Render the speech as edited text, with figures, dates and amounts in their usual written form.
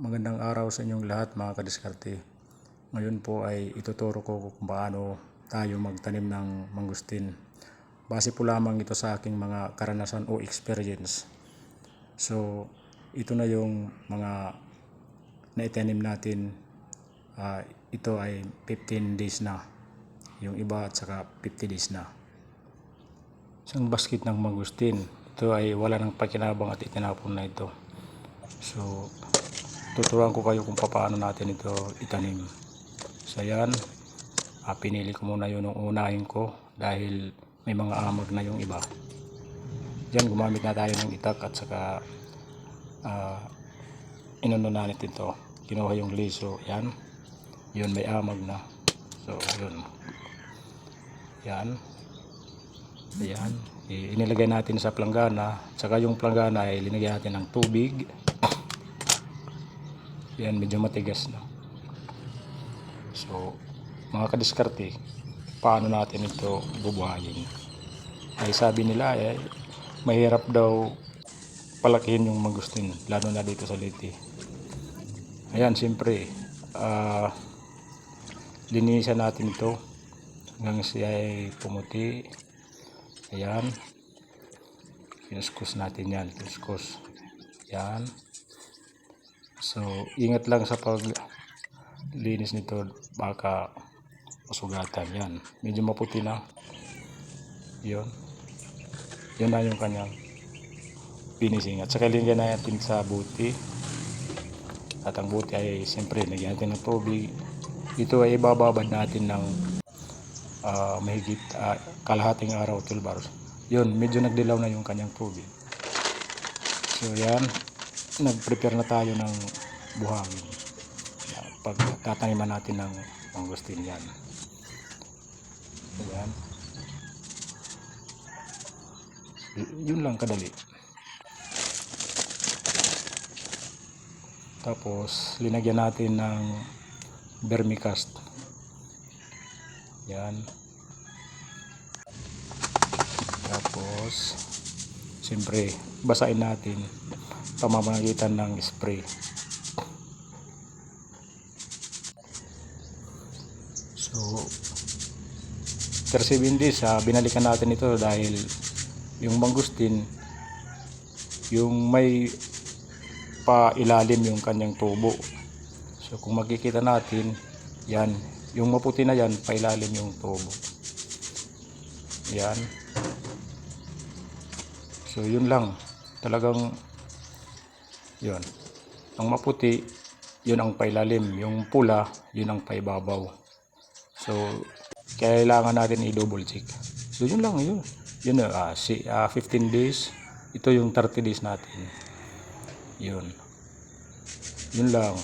Magandang araw sa inyong lahat mga kadiskarte. Ngayon po ay ituturo ko kung paano tayo magtanim ng mangustin. Base po lamang ito sa aking mga karanasan o experience. So, ito na yung mga naitanim natin. Ito ay 15 days na. Yung iba at saka 50 days na. Isang basket ng mangustin. Ito ay wala ng pakinabang at itinapon na ito. So, tuturuan ko kayo kung paano natin ito itanim. So yan, pinili ko muna yun yung unahin ko dahil may mga amag na yung iba. Diyan gumamit na tayo ng itak at saka inununan natin ito. Kinuha yung liso, yan. Yun may amag na. So yun. Yan. Ayan. Inilagay natin sa planggana. Saka yung planggana ay linagyan natin ng tubig. Yan, medyo matigas na. So, mga kadiskarte, paano natin ito bubuhayin? Ay sabi nila mahirap daw palakihin yung mangustin, lalo na dito sa Leyte. Ayan, siyempre, linisan natin ito hanggang siya ay pumuti. Ayan. Kinuskus natin yan, kinuskus. Ayan. So, ingat lang sa paglinis nito, baka masugatan. Yan, medyo maputi na. Yun na yung kanyang finishing. At saka lingyan natin sa buti. At ang buti ay siyempre nagyan natin ng tubig. Ito ay ibababad natin ng mahigit kalahating araw, 12 hours. Yun, medyo nagdilaw na yung kanyang tubig. So yan, nag-prepare na tayo ng buhangin pag tataniman natin ng mangustin. Yan. Ayan. Yun lang kadali. Tapos linagyan natin ng vermicast. Yan. Tapos siyempre basahin natin pamamagitan ng spray. So, after 7 days, binalikan natin ito dahil yung mangustin, yung may pailalim yung kanyang tubo. So, kung makikita natin, yan, yung maputi na yan, pailalim yung tubo. Yan. So, yun lang. Talagang yun, ang maputi yun ang pailalim, yung pula yun ang paibabaw. So kailangan natin i-double check. So yun lang, yun 15 days, ito yung 30 days natin. Yun lang.